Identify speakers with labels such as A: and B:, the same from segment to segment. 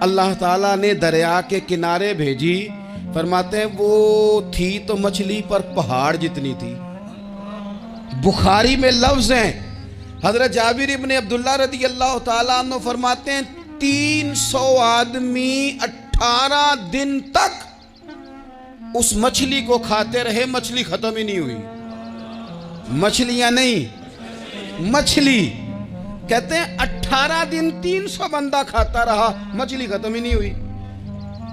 A: اللہ تعالیٰ نے دریا کے کنارے بھیجی، فرماتے ہیں وہ تھی تو مچھلی پر پہاڑ جتنی تھی۔ بخاری میں لفظ ہیں، حضرت جابر ابن عبداللہ رضی اللہ تعالیٰ عنہ فرماتے ہیں 300 آدمی 18 دن تک اس مچھلی کو کھاتے رہے، مچھلی ختم ہی نہیں ہوئی۔ مچھلیاں نہیں، مچھلی کہتے ہیں 18 دن 300 بندہ کھاتا رہا، مچھلی ختم ہی نہیں ہوئی۔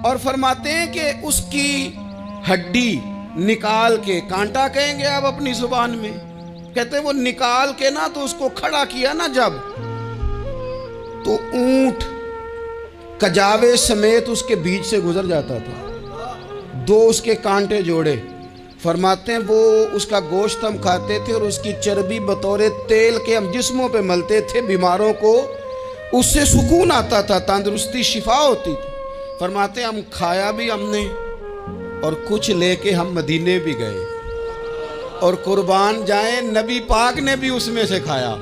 A: اور فرماتے ہیں کہ اس کی ہڈی نکال کے، کانٹا کہیں گے آپ اپنی زبان میں، کہتے ہیں وہ نکال کے نا تو اس کو کھڑا کیا نا جب، تو اونٹ کجاوے سمیت اس کے بیچ سے گزر جاتا تھا، 2 اس کے کانٹے جوڑے۔ فرماتے ہیں وہ اس کا گوشت ہم کھاتے تھے اور اس کی چربی بطور تیل کے ہم جسموں پہ ملتے تھے، بیماروں کو اس سے سکون آتا تھا، تندرستی شفا ہوتی تھی۔ فرماتے ہیں ہم کھایا بھی ہم نے اور کچھ لے کے ہم مدینے بھی گئے، اور قربان جائیں نبی پاک نے بھی اس میں سے کھایا۔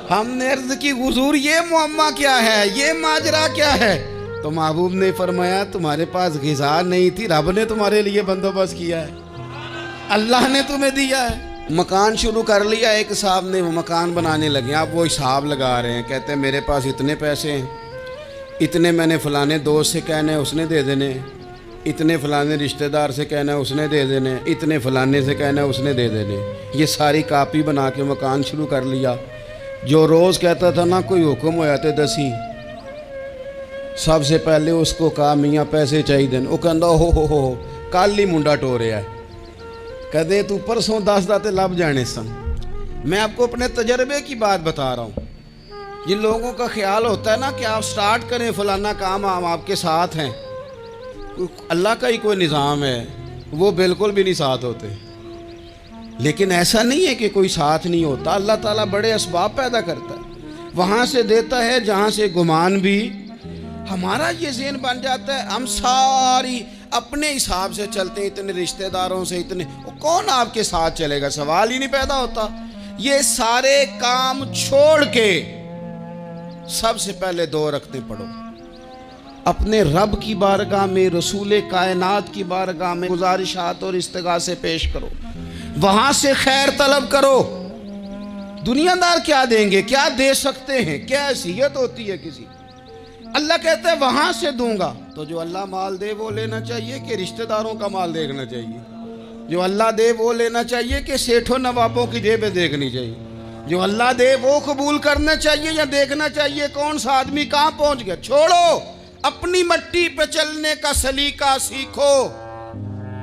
A: ہم نے عرض کی حضور یہ معمہ کیا ہے، یہ ماجرا کیا ہے؟ تو محبوب نے فرمایا تمہارے پاس غذا نہیں تھی، رب نے تمہارے لیے بندوبست کیا ہے، اللہ نے تمہیں دیا ہے۔ مکان شروع کر لیا ایک صاحب نے، وہ مکان بنانے لگے، آپ وہ حساب لگا رہے ہیں، کہتے ہیں میرے پاس اتنے پیسے ہیں، اتنے میں نے فلانے دوست سے کہنا ہے اس نے دے دینے، اتنے فلانے رشتہ دار سے کہنا ہے اس نے دے دینے، اتنے فلانے سے کہنا ہے اس نے دے دینے۔ یہ ساری کاپی بنا کے مکان شروع کر لیا۔ جو روز کہتا تھا نا کوئی حکم ہو جاتے 10 سب سے پہلے اس کو کہا میاں پیسے چاہیے دن، وہ کہندا ہو کل ہی منڈا ٹو رہا ہے، کہتے تو پرسوں 10 داتے لب جانے سن۔ میں آپ کو اپنے تجربے کی بات بتا رہا ہوں۔ جن لوگوں کا خیال ہوتا ہے نا کہ آپ سٹارٹ کریں فلانا کام، ہم آپ کے ساتھ ہیں، اللہ کا ہی کوئی نظام ہے، وہ بالکل بھی نہیں ساتھ ہوتے۔ لیکن ایسا نہیں ہے کہ کوئی ساتھ نہیں ہوتا، اللہ تعالیٰ بڑے اسباب پیدا کرتا ہے، وہاں سے دیتا ہے جہاں سے گمان بھی۔ ہمارا یہ ذہن بن جاتا ہے ہم ساری اپنے حساب سے چلتے ہیں، اتنے رشتہ داروں سے، اتنے، کون آپ کے ساتھ چلے گا؟ سوال ہی نہیں پیدا ہوتا۔ یہ سارے کام چھوڑ کے سب سے پہلے 2 رکعتیں پڑھو، اپنے رب کی بارگاہ میں، رسول کائنات کی بارگاہ میں گزارشات اور استغاثے پیش کرو، وہاں سے خیر طلب کرو۔ دنیا دار کیا دیں گے، کیا دے سکتے ہیں، کیا حیثیت ہوتی ہے کسی؟ اللہ کہتا ہے وہاں سے دوں گا۔ تو جو اللہ مال دے وہ لینا چاہیے کہ رشتہ داروں کا مال دیکھنا چاہیے؟ جو اللہ دے وہ لینا چاہیے کہ سیٹھوں نوابوں کی جیبیں دیکھنی چاہیے؟ جو اللہ دے وہ قبول کرنا چاہیے یا دیکھنا چاہیے کون سا آدمی کہاں پہنچ گیا؟ چھوڑو، اپنی مٹی پہ چلنے کا سلیقہ سیکھو۔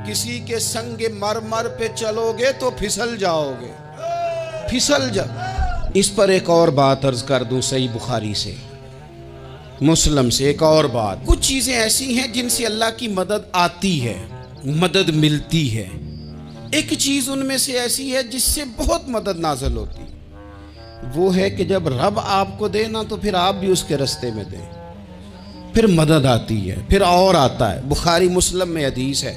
A: کسی کے سنگ مرمر پہ چلو گے تو پھسل جاؤ گے، پھسل جاؤ۔ اس پر ایک اور بات عرض کر دوں، صحیح بخاری سے، مسلم سے ایک اور بات۔ کچھ چیزیں ایسی ہیں جن سے اللہ کی مدد آتی ہے، مدد ملتی ہے۔ ایک چیز ان میں سے ایسی ہے جس سے بہت مدد نازل ہوتی ہے، وہ ہے کہ جب رب آپ کو دے نا تو پھر آپ بھی اس کے رستے میں دیں، پھر مدد آتی ہے، پھر اور آتا ہے۔ بخاری مسلم میں حدیث ہے،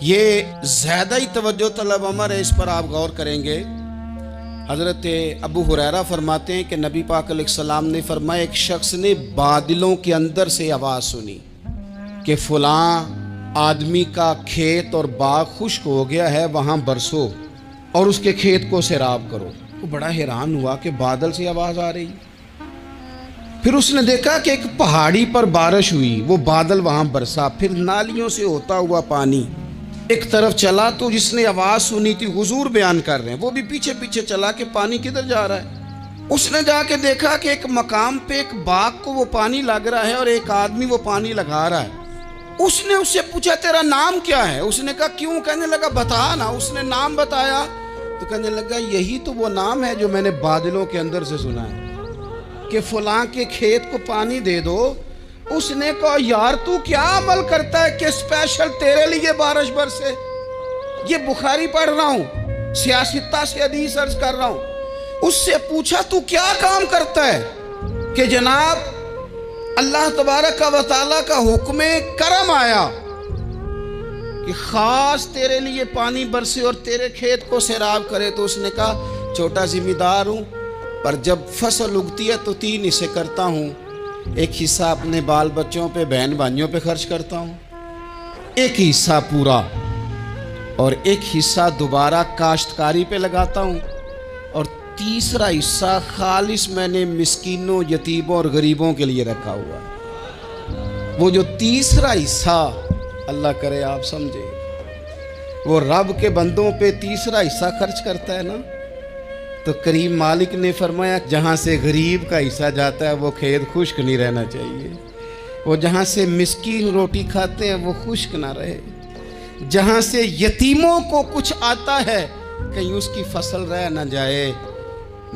A: یہ زیادہ ہی توجہ طلب امر ہے، اس پر آپ غور کریں گے۔ حضرت ابو ہریرہ فرماتے ہیں کہ نبی پاک علیہ السلام نے فرمایا ایک شخص نے بادلوں کے اندر سے آواز سنی کہ فلاں آدمی کا کھیت اور باغ خشک ہو گیا ہے، وہاں برسو اور اس کے کھیت کو سیراب کرو۔ وہ بڑا حیران ہوا کہ بادل سے آواز آ رہی۔ پھر اس نے دیکھا کہ ایک پہاڑی پر بارش ہوئی، وہ بادل وہاں برسا، پھر نالیوں سے ہوتا ہوا پانی ایک طرف چلا۔ تو جس نے آواز سنی تھی، حضور بیان کر رہے ہیں، وہ بھی پیچھے پیچھے چلا کہ پانی کدھر جا رہا ہے۔ اس نے جا کے دیکھا کہ ایک مقام پہ ایک باغ کو وہ پانی لگ رہا ہے اور ایک آدمی وہ پانی لگا رہا ہے۔ اس نے اس سے پوچھا تیرا نام کیا ہے؟ اس نے کہا کیوں؟ کہنے لگا بتا نا۔ اس نے نام بتایا تو کہنے لگا یہی تو وہ نام ہے جو میں نے بادلوں کے اندر سے سنا ہے کہ فلاں کے کھیت کو پانی دے دو۔ اس نے کہا یار تو کیا عمل کرتا ہے کہ اسپیشل تیرے لیے بارش برسے؟ یہ بخاری پڑھ رہا ہوں، سیاستہ سے حدیث عرض کر رہا ہوں۔ اس سے پوچھا تو کیا کام کرتا ہے کہ جناب اللہ تبارک و تعالیٰ کا حکم کرم آیا کہ خاص تیرے لیے پانی برسے اور تیرے کھیت کو سیراب کرے؟ تو اس نے کہا چھوٹا ذمہ دار ہوں، پر جب فصل اگتی ہے تو 3 حصے کرتا ہوں، ایک حصہ اپنے بال بچوں پہ بہن بھائیوں پہ خرچ کرتا ہوں، ایک حصہ پورا اور ایک حصہ دوبارہ کاشتکاری پہ لگاتا ہوں، اور تیسرا حصہ خالص میں نے مسکینوں یتیموں اور غریبوں کے لیے رکھا ہوا ہے۔ وہ جو تیسرا حصہ اللہ کرے آپ سمجھے، وہ رب کے بندوں پہ تیسرا حصہ خرچ کرتا ہے نا، تو کریم مالک نے فرمایا جہاں سے غریب کا حصہ جاتا ہے وہ کھیت خشک نہیں رہنا چاہیے، وہ جہاں سے مسکین روٹی کھاتے ہیں وہ خشک نہ رہے، جہاں سے یتیموں کو کچھ آتا ہے کہیں اس کی فصل رہ نہ جائے۔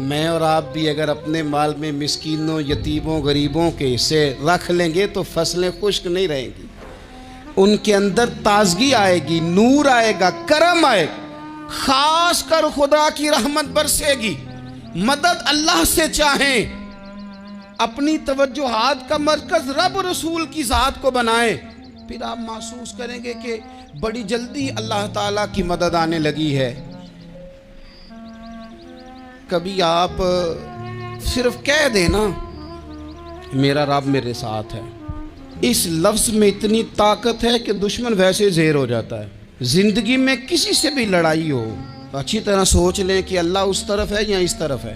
A: میں اور آپ بھی اگر اپنے مال میں مسکینوں یتیموں غریبوں کے حصے رکھ لیں گے تو فصلیں خشک نہیں رہیں گی، ان کے اندر تازگی آئے گی، نور آئے گا، کرم آئے گا، خاص کر خدا کی رحمت برسے گی۔ مدد اللہ سے چاہیں، اپنی توجہات کا مرکز رب رسول کی ذات کو بنائیں، پھر آپ محسوس کریں گے کہ بڑی جلدی اللہ تعالیٰ کی مدد آنے لگی ہے۔ کبھی آپ صرف کہہ دیں نا میرا رب میرے ساتھ ہے، اس لفظ میں اتنی طاقت ہے کہ دشمن ویسے زیر ہو جاتا ہے۔ زندگی میں کسی سے بھی لڑائی ہو، اچھی طرح سوچ لیں کہ اللہ اس طرف ہے یا اس طرف ہے۔